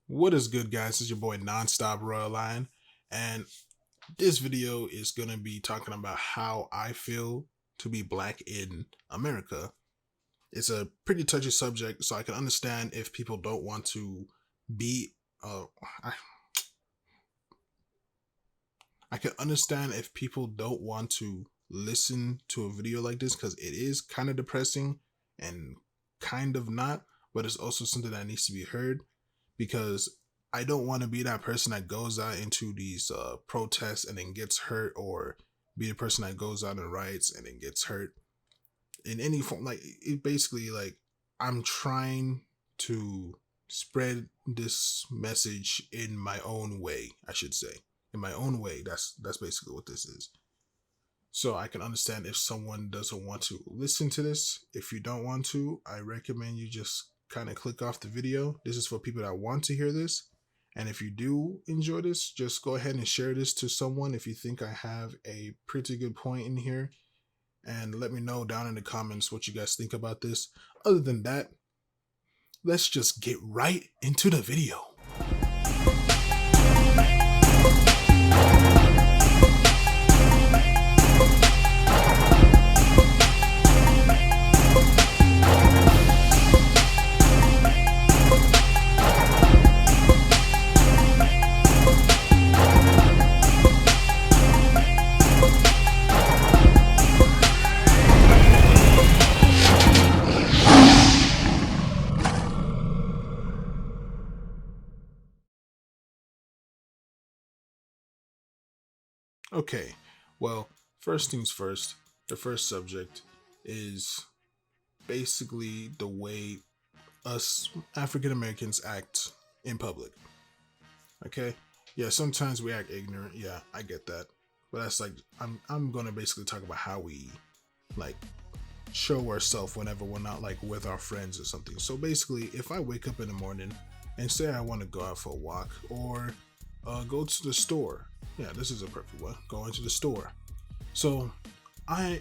What is good, guys? It's your boy Nonstop Royal Lion, and this video is gonna be talking about how I feel to be black in America. It's a pretty touchy subject, so I can understand if people don't want to be. I, I can understand if people don't want to listen to a video like this because it is kind of depressing and kind of not, but it's also something that needs to be heard because I don't want to be that person that goes out into these protests and then gets hurt, or be the person that goes out and riots and then gets hurt in any form. Like it basically, like, I'm trying to spread this message in my own way, I should say. In my own way. That's basically what this is. So I can understand if someone doesn't want to listen to this. If you don't want to, I recommend you just kind of click off the video. This is for people that want to hear this. And if you do enjoy this, just go ahead and share this to someone if you think I have a pretty good point in here. And let me know down in the comments what you guys think about this. Other than that, let's just get right into the video. Okay, well, first things first, the first subject is basically the way us African Americans act in public. Okay? Yeah, sometimes we act ignorant. Yeah, I get that. But that's like I'm gonna basically talk about how we like show ourselves whenever we're not like with our friends or something. So basically, if I wake up in the morning and say I want to go out for a walk or go to the store, yeah, this is a perfect one. Going to the store. So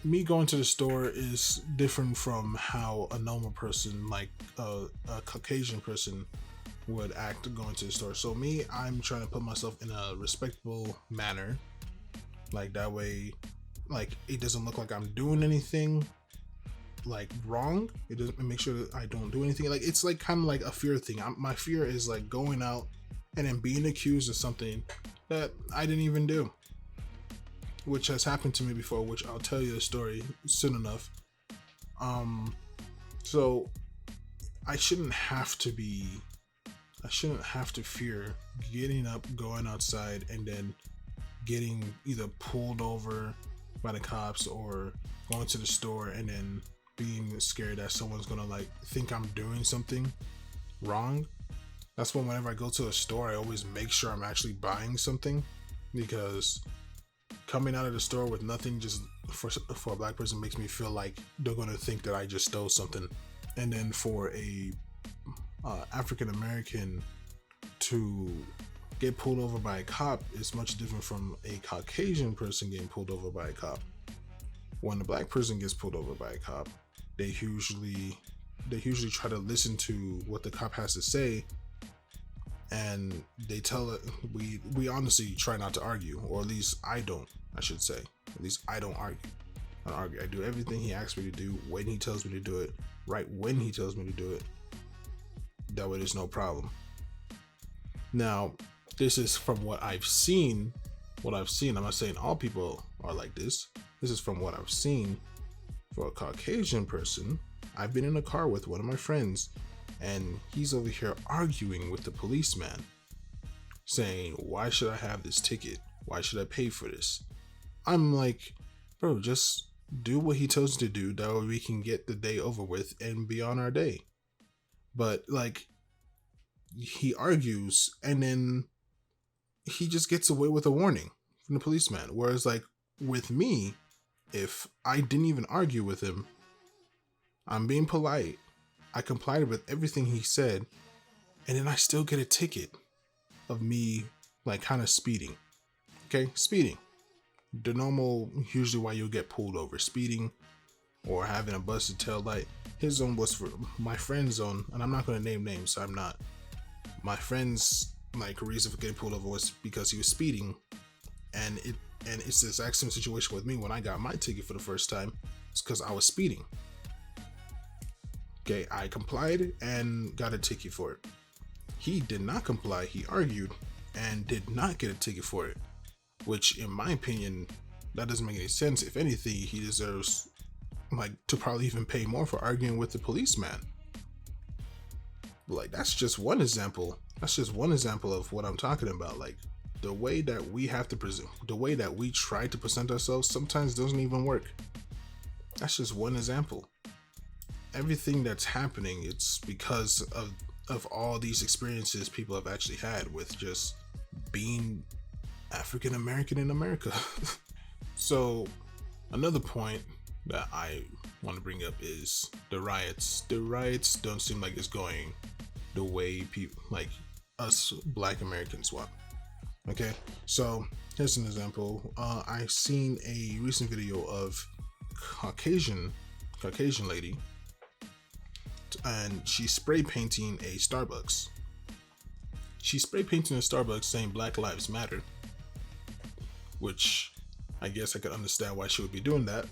me going to the store is different from how a normal person, like a Caucasian person, would act going to the store. So me, I'm trying to put myself in a respectable manner, like that way, like it doesn't look like I'm doing anything like wrong. It doesn't make sure that I don't do anything. Like it's like kind of like a fear thing. My fear is like going out and then being accused of something that I didn't even do, which has happened to me before, which I'll tell you a story soon enough. Um, so I shouldn't have to be, I shouldn't have to fear getting up, going outside, and then getting either pulled over by the cops or going to the store and then being scared that someone's gonna like think I'm doing something wrong. That's when whenever I go to a store, I always make sure I'm actually buying something, because coming out of the store with nothing just for a black person makes me feel like they're gonna think that I just stole something. And then for a African American to get pulled over by a cop is much different from a Caucasian person getting pulled over by a cop. When a black person gets pulled over by a cop, they usually try to listen to what the cop has to say, and they tell it. We honestly try not to argue, or at least I don't. I should say, at least I don't argue. I don't argue. I do everything he asks me to do when he tells me to do it, right when he tells me to do it. That way, there's no problem. Now, this is from what I've seen. What I've seen. I'm not saying all people are like this. This is from what I've seen. For a Caucasian person, I've been in a car with one of my friends, and he's over here arguing with the policeman, saying, "Why should I have this ticket? Why should I pay for this?" I'm like, bro, just do what he tells you to do. That way we can get the day over with and be on our day. But like, he argues and then he just gets away with a warning from the policeman. Whereas like with me, if I didn't even argue with him, I'm being polite, I complied with everything he said, and then I still get a ticket of me like kind of speeding. Okay, speeding. The normal, usually why you'll get pulled over, speeding or having a busted tail light. His zone was for my friend's zone, and I'm not going to name names, so I'm not. My friend's like reason for getting pulled over was because he was speeding, and it's the exact same situation with me when I got my ticket for the first time. It's because I was speeding. Okay, I complied and got a ticket for it. He did not comply. He argued and did not get a ticket for it, which in my opinion, that doesn't make any sense. If anything, he deserves like to probably even pay more for arguing with the policeman. Like, that's just one example. That's just one example of what I'm talking about. Like, the way that we have to present, the way that we try to present ourselves sometimes doesn't even work. That's just one example. Everything that's happening, it's because of all these experiences people have actually had with just being African American in America. So another point that I want to bring up is the riots. The riots don't seem like it's going the way people like us Black Americans want. Okay, so here's an example. I seen a recent video of Caucasian lady, and she's spray painting a Starbucks. She's spray painting a Starbucks saying Black Lives Matter, which I guess I could understand why she would be doing that.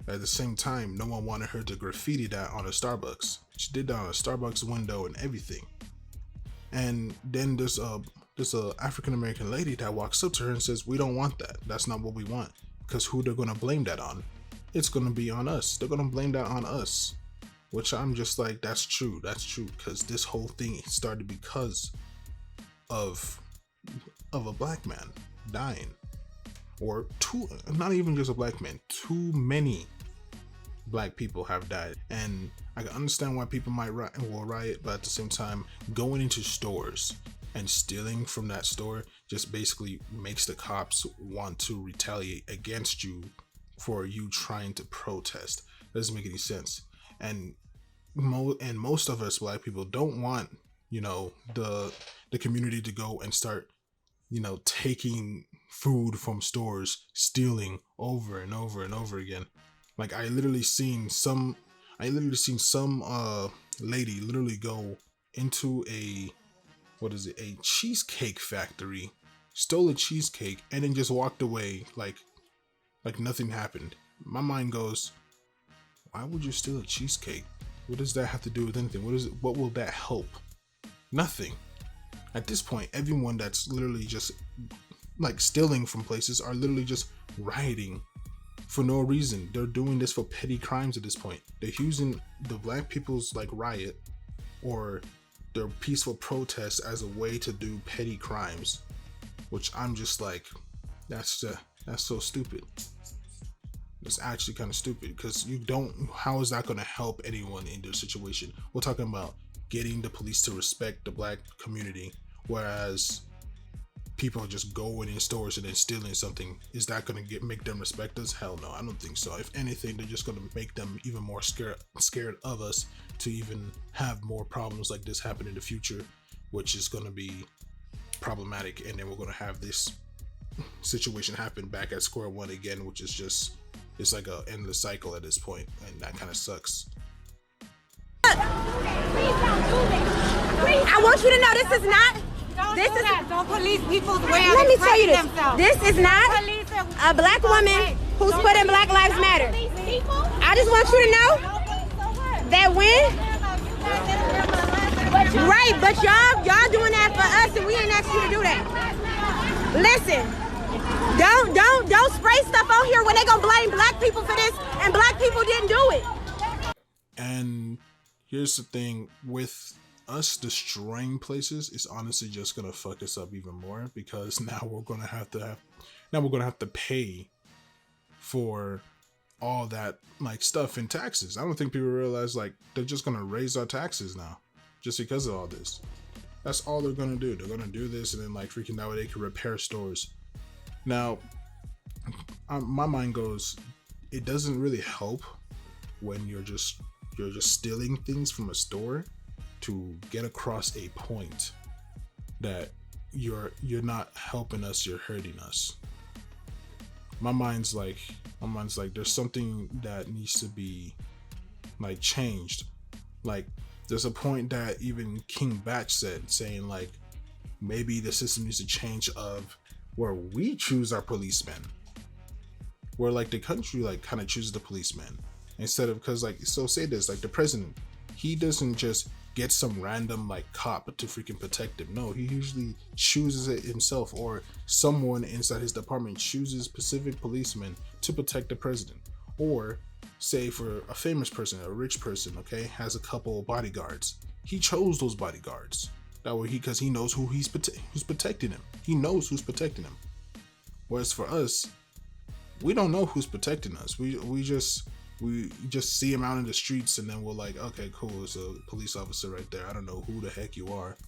At the same time, no one wanted her to graffiti that on a Starbucks. She did that on a Starbucks window and everything. And then there's a African American lady that walks up to her and says, "We don't want that. That's not what we want." Because who they're gonna blame that on? It's gonna be on us. They're gonna blame that on us. Which I'm just like, that's true. That's true. Because this whole thing started because of a Black man dying. Or two, not even just a Black man, too many Black people have died. And I can understand why people might riot, but at the same time, going into stores and stealing from that store just basically makes the cops want to retaliate against you for you trying to protest. Doesn't make any sense. And most of us Black people don't want, the community to go and start, taking food from stores, stealing over and over and over again. Like, I literally seen some lady literally go into a cheesecake factory, stole a cheesecake, and then just walked away like nothing happened. My mind goes, why would you steal a cheesecake? What does that have to do with anything? What will that help? Nothing. At this point, everyone that's literally just like stealing from places are literally just rioting for no reason. They're doing this for petty crimes at this point. They're using the Black people's like riot or their peaceful protest as a way to do petty crimes, which I'm just like, that's so stupid. It's actually kind of stupid because how is that going to help anyone in their situation? We're talking about getting the police to respect the Black community, whereas people are just going in stores and then stealing something. Is that going to make them respect us? Hell no, I don't think so. If anything, they're just going to make them even more scared of us to even have more problems like this happen in the future, which is going to be problematic. And then we're going to have this situation happen back at square one again, which is just, it's like a endless cycle at this point, and that kind of sucks. I want you to know this is not. Don't police people's way of Let me tell you this. themselves. This is not a Black woman who's putting Black Lives Matter. I just want you to know that right, but y'all doing that for us, and we ain't asked you to do that. Listen, don't spray stuff on here when they gonna blame Black people for this, and Black people didn't do it. And here's the thing with us destroying places, it's honestly just gonna fuck us up even more, because now we're gonna have to pay for all that like stuff in taxes. I don't think people realize like they're just gonna raise our taxes now just because of all this. That's all they're gonna do. They're gonna do this, and then like freaking that way they can repair stores. Now, my mind goes, it doesn't really help when you're just stealing things from a store to get across a point that you're not helping us, you're hurting us. My mind's like there's something that needs to be like changed. Like, there's a point that even King Batch said, saying like maybe the system needs to change of where we choose our policemen, where like the country like kind of chooses the policemen instead of, because like, so say this, like the president, he doesn't just get some random like cop to freaking protect him. No, he usually chooses it himself, or someone inside his department chooses specific policemen to protect the president. Or say for a famous person, a rich person, okay, has a couple bodyguards. He chose those bodyguards. That way, because he knows who's protecting him. He knows who's protecting him. Whereas for us, we don't know who's protecting us. We just see him out in the streets, and then we're like, okay, cool, it's a police officer right there. I don't know who the heck you are.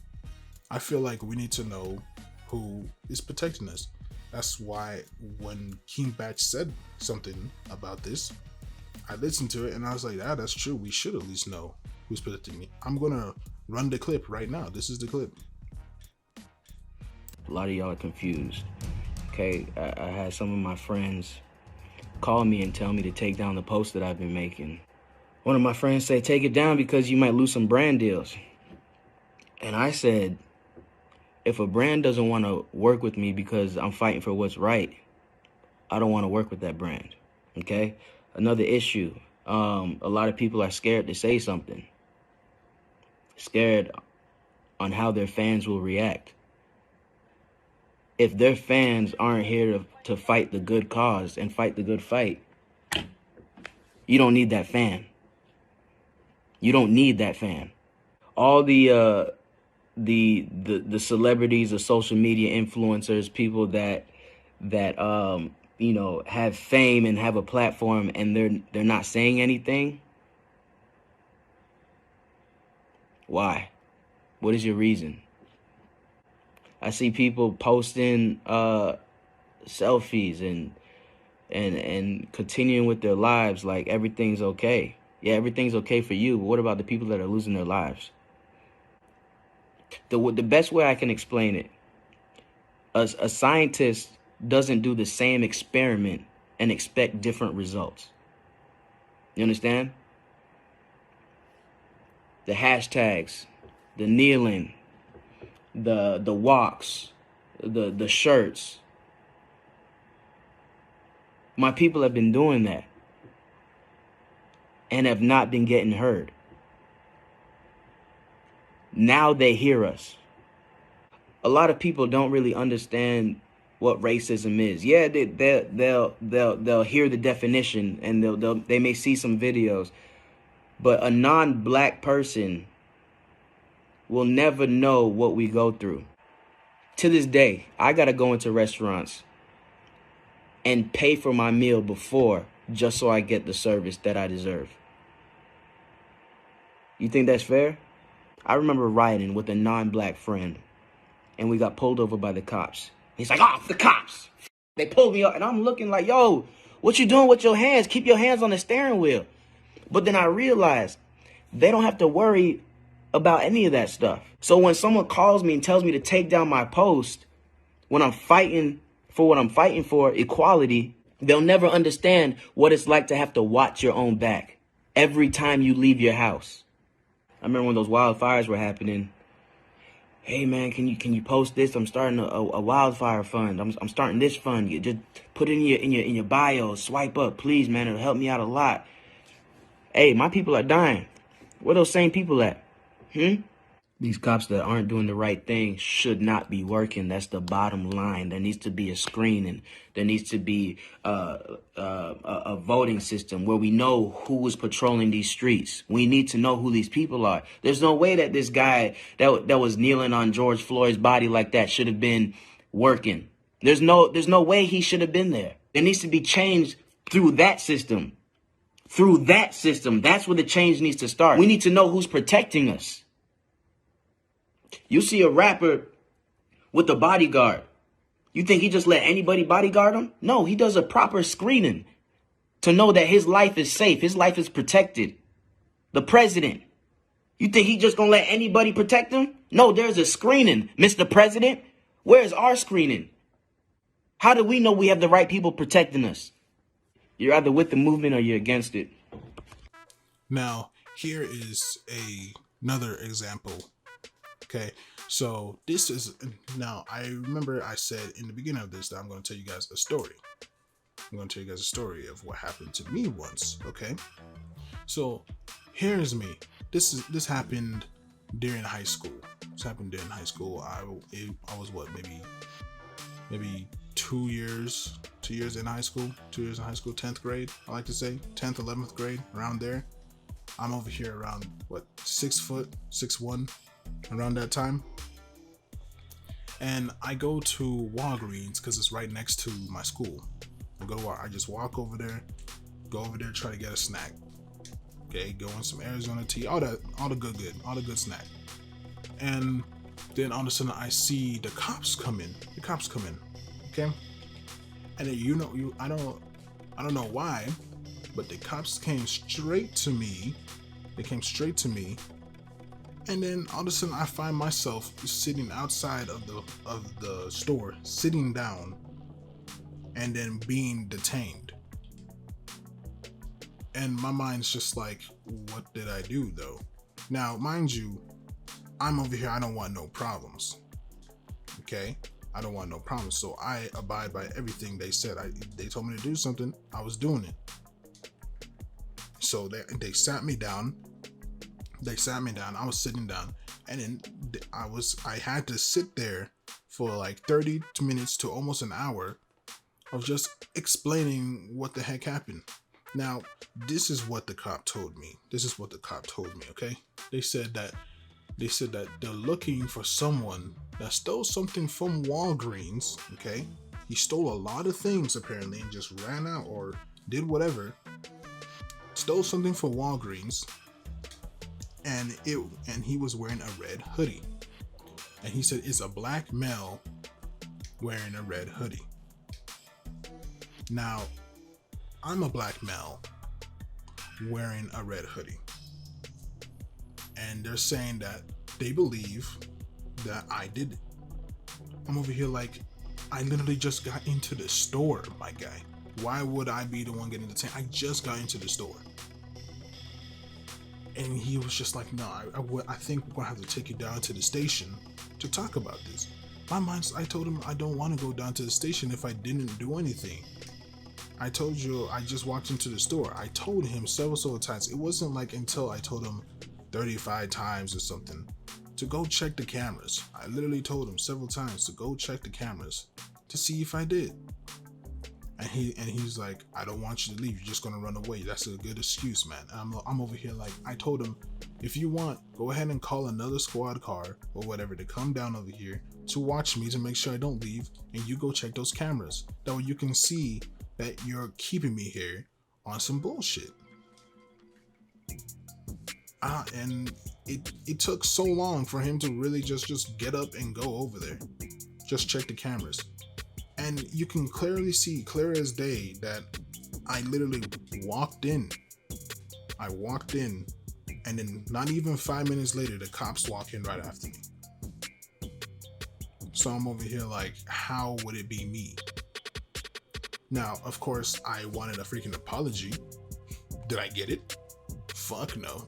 I feel like we need to know who is protecting us. That's why when King Batch said something about this, I listened to it and I was like, that's true. We should at least know who's protecting me. I'm gonna run the clip right now. This is the clip. A lot of y'all are confused. Okay, I had some of my friends call me and tell me to take down the post that I've been making. One of my friends said, take it down because you might lose some brand deals. And I said, if a brand doesn't want to work with me because I'm fighting for what's right, I don't want to work with that brand, okay? Another issue, a lot of people are scared to say something. Scared on how their fans will react. If their fans aren't here to fight the good cause and fight the good fight, you don't need that fan. You don't need that fan. All the celebrities, the social media influencers, people that you know, have fame and have a platform, and they're not saying anything. Why? What is your reason? I see people posting selfies and continuing with their lives like everything's okay. Yeah, everything's okay for you, but what about the people that are losing their lives? The best way I can explain it, a scientist doesn't do the same experiment and expect different results. You understand? The hashtags, the kneeling, the walks, the shirts. My people have been doing that and have not been getting heard. Now they hear us. A lot of people don't really understand what racism is. Yeah, they'll hear the definition and they may see some videos, but a non-black person will never know what we go through. To this day, I gotta go into restaurants and pay for my meal before just so I get the service that I deserve. You think that's fair? I remember riding with a non-black friend and we got pulled over by the cops. He's like, oh, the cops. They pulled me up and I'm looking like, yo, what you doing with your hands? Keep your hands on the steering wheel. But then I realized they don't have to worry about any of that stuff. So when someone calls me and tells me to take down my post, when I'm fighting for what I'm fighting for, equality, they'll never understand what it's like to have to watch your own back every time you leave your house. I remember when those wildfires were happening. Hey man, can you post this? I'm starting a wildfire fund. I'm starting this fund. You just put it in your bio. Swipe up, please, man. It'll help me out a lot. Hey, my people are dying. Where those same people at? These cops that aren't doing the right thing should not be working. That's the bottom line. There needs to be a screening. There needs to be a voting system where we know who is patrolling these streets. We need to know who these people are. There's no way that this guy that was kneeling on George Floyd's body like that should have been working. There's no way he should have been there. There needs to be change through that system. Through that system. That's where the change needs to start. We need to know who's protecting us. You see a rapper with a bodyguard. You think he just let anybody bodyguard him? No, he does a proper screening to know that his life is safe. His life is protected. The president. You think he just gonna let anybody protect him? No, there's a screening, Mr. President. Where's our screening? How do we know we have the right people protecting us? You're either with the movement or you're against it. Now, here is a another example. Okay, so this is now. I remember I said in the beginning of this that I'm going to tell you guys a story. I'm going to tell you guys a story of what happened to me once. Okay, so here's me. This happened during high school. This happened during high school. I was what, maybe 2 years in high school. 2 years in high school, 10th grade. I like to say 10th, 11th grade, around there. I'm over here around what, 6 foot, 6'1", around that time. And I go to Walgreens because it's right next to my school. I just walk over there, try to get a snack. Okay, go in some Arizona tea, all the good snack. And then all of a sudden I see the cops come in. Okay, and then, I don't know why, but the cops came straight to me. And then all of a sudden I find myself sitting outside of the store, sitting down, and then being detained. And my mind's just like, what did I do though? Now, mind you, I'm over here, I don't want no problems. Okay? I don't want no problems. So I abide by everything they said. They told me to do something, I was doing it. So they sat me down. I was sitting down, and then I had to sit there for like 30 minutes to almost an hour of just explaining what the heck happened. Now, this is what the cop told me. Okay? They said that they're looking for someone that stole something from Walgreens. Okay? He stole a lot of things apparently and just ran out or did whatever. Stole something from Walgreens, and he was wearing a red hoodie. And he said it's a black male wearing a red hoodie. Now, I'm a black male wearing a red hoodie. And they're saying that they believe that I did it. I'm over here like, I literally just got into the store, my guy. Why would I be the one getting detained? I just got into the store. And he was just like, no, I think we're going to have to take you down to the station to talk about this. My mind, I told him I don't want to go down to the station if I didn't do anything. I told you I just walked into the store. I told him several times. It wasn't like until I told him 35 times or something to go check the cameras. I literally told him several times to go check the cameras to see if I did. And he's like, I don't want you to leave. You're just gonna run away. That's a good excuse, man. And I'm over here like, I told him, if you want, go ahead and call another squad car or whatever to come down over here to watch me to make sure I don't leave, and you go check those cameras. That way you can see that you're keeping me here on some bullshit. And it took so long for him to really just get up and go over there, just check the cameras. And you can clearly see, clear as day, that I literally walked in. And then not even 5 minutes later, the cops walk in right after me. So I'm over here like, how would it be me? Now, of course, I wanted a freaking apology. Did I get it? Fuck no.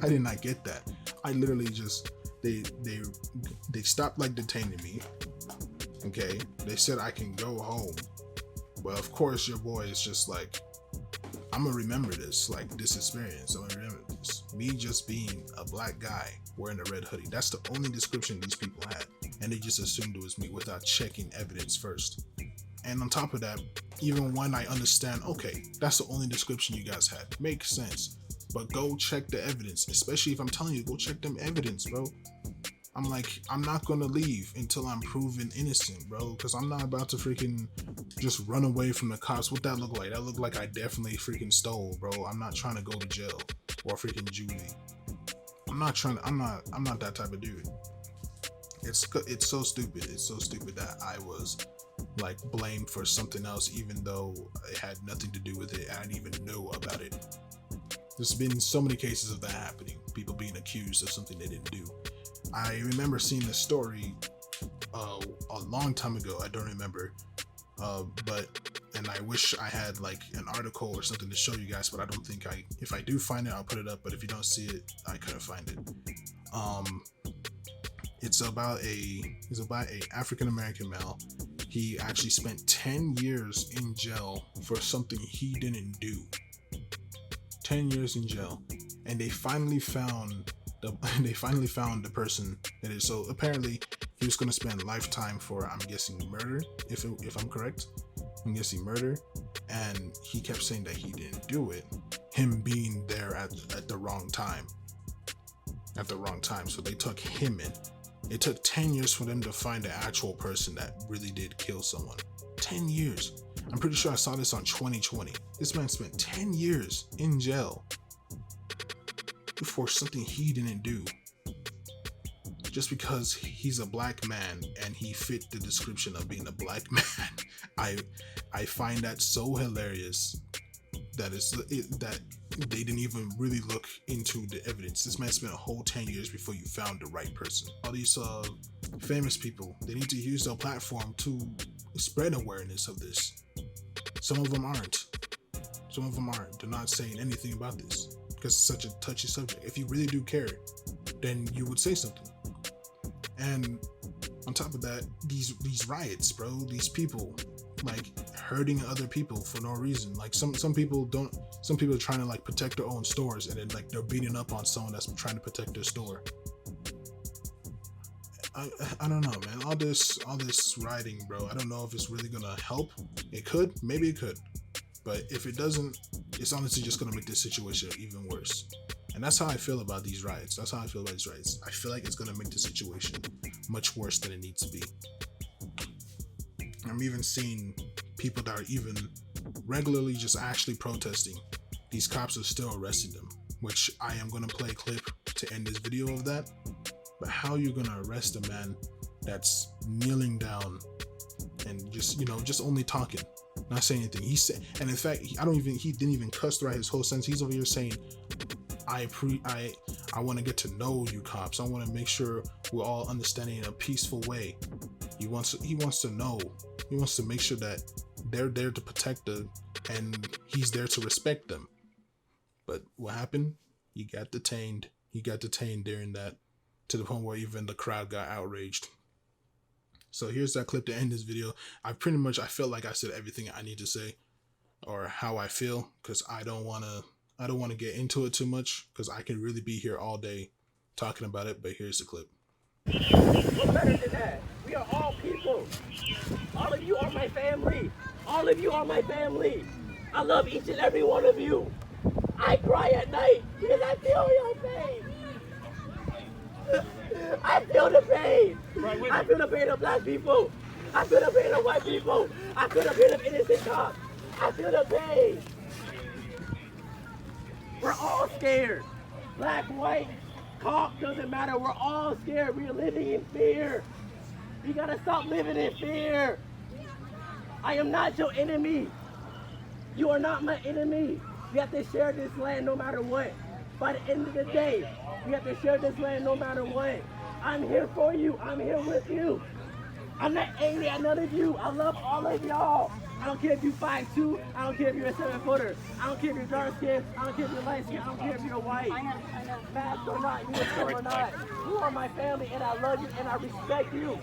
I did not get that. I literally just, they stopped like detaining me. Okay, they said I can go home. Well, of course, your boy is just like, I'm gonna remember this, like this experience. I'm gonna remember this. Me just being a black guy wearing a red hoodie. That's the only description these people had. And they just assumed it was me without checking evidence first. And on top of that, even when I understand, okay, that's the only description you guys had. Makes sense. But go check the evidence, especially if I'm telling you, go check them evidence, bro. I'm like, I'm not gonna leave until I'm proven innocent, bro. Because I'm not about to freaking just run away from the cops. What that look like? That look like I definitely freaking stole, bro. I'm not trying to go to jail or freaking juvie. I'm not that type of dude. It's so stupid. It's so stupid that I was like blamed for something else, even though it had nothing to do with it. I didn't even know about it. There's been so many cases of that happening. People being accused of something they didn't do. I remember seeing this story a long time ago. I don't remember, but and I wish I had like an article or something to show you guys, but I don't think if I do find it, I'll put it up, but if you don't see it, I couldn't find it. It's about a African American male. He actually spent 10 years in jail for something he didn't do. 10 years in jail, and they finally found the person that is. So apparently he was going to spend lifetime for, I'm guessing, murder, if I'm correct. I'm guessing murder, and he kept saying that he didn't do it, him being there at the wrong time. At the wrong time. So they took him in. It took 10 years for them to find the actual person that really did kill someone. 10 years. I'm pretty sure I saw this on 2020. This man spent 10 years in jail for something he didn't do. Just because he's a black man and he fit the description of being a black man. I find that so hilarious that that they didn't even really look into the evidence. This man spent a whole 10 years before you found the right person. All these famous people, they need to use their platform to spread awareness of this. Some of them aren't. They're not saying anything about this because it's such a touchy subject. If you really do care, then you would say something. And on top of that, these riots, bro, these people like hurting other people for no reason. Like some people are trying to like protect their own stores, and then like they're beating up on someone that's trying to protect their store. I don't know, man. All this rioting, bro, I don't know if it's really gonna help. It could, maybe it could, but if it doesn't, it's honestly just gonna make this situation even worse. And that's how I feel about these riots. I feel like it's gonna make the situation much worse than it needs to be. I'm even seeing people that are even regularly just actually protesting. These cops are still arresting them, which I am gonna play a clip to end this video of that. But how you gonna arrest a man that's kneeling down and just only talking, not saying anything? He said, and in fact, he didn't even cuss throughout his whole sentence. He's over here saying, I want to get to know you cops. I want to make sure we're all understanding in a peaceful way. He wants to know. He wants to make sure that they're there to protect them and he's there to respect them. But what happened? He got detained. During that, to the point where even the crowd got outraged. So here's that clip to end this video. I felt like I said everything I need to say, or how I feel, because I don't want to get into it too much, because I can really be here all day talking about it. But here's the clip. What better than that? We are all people. All of you are my family. All of you are my family. I love each and every one of you. I cry at night because I feel your pain. I feel the pain. I feel the pain of black people. I feel the pain of white people. I feel the pain of innocent cops. I feel the pain. We're all scared. Black, white, cop, doesn't matter. We're all scared. We're living in fear. You gotta stop living in fear. I am not your enemy. You are not my enemy. We have to share this land no matter what. By the end of the day, we have to share this land no matter what. I'm here for you. I'm here with you. I'm not angry at none of you. I love all of y'all. I don't care if you're 5'2". I don't care if you're a 7-footer. I don't care if you're dark skinned. I don't care if you're light skinned. I don't care if you're white. I know. Mask or not, uniform or not. You are my family, and I love you, and I respect you.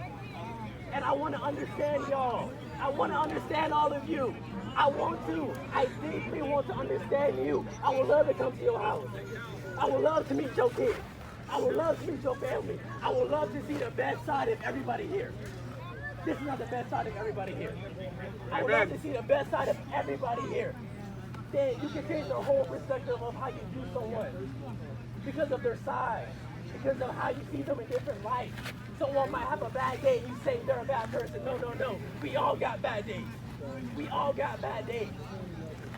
And I want to understand y'all. I want to understand all of you. I want to. I deeply want to understand you. I would love to come to your house. I would love to meet your kids. I would love to meet your family. I would love to see the best side of everybody here. This is not the best side of everybody here. I would love to see the best side of everybody here. Then you can change the whole perspective of how you view someone. Because of their side. Because of how you see them in different lights. Someone might have a bad day and you say they're a bad person. No. We all got bad days. We all got bad days.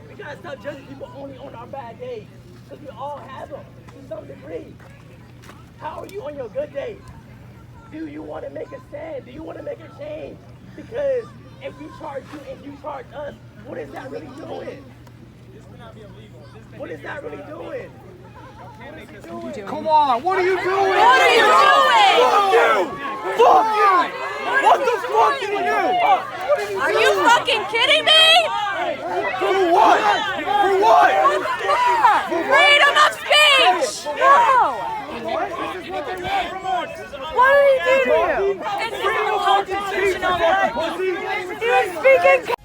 We gotta stop judging people only on our bad days. Because we all have them to some degree. How are you on your good days? Do you want to make a stand? Do you want to make a change? Because if we charge you and you charge us, what is that really doing? What is that really doing? Come on, what are you doing? What are you doing? Fuck you! Fuck you! What the fuck do you do? Are you fucking kidding me? He was speaking.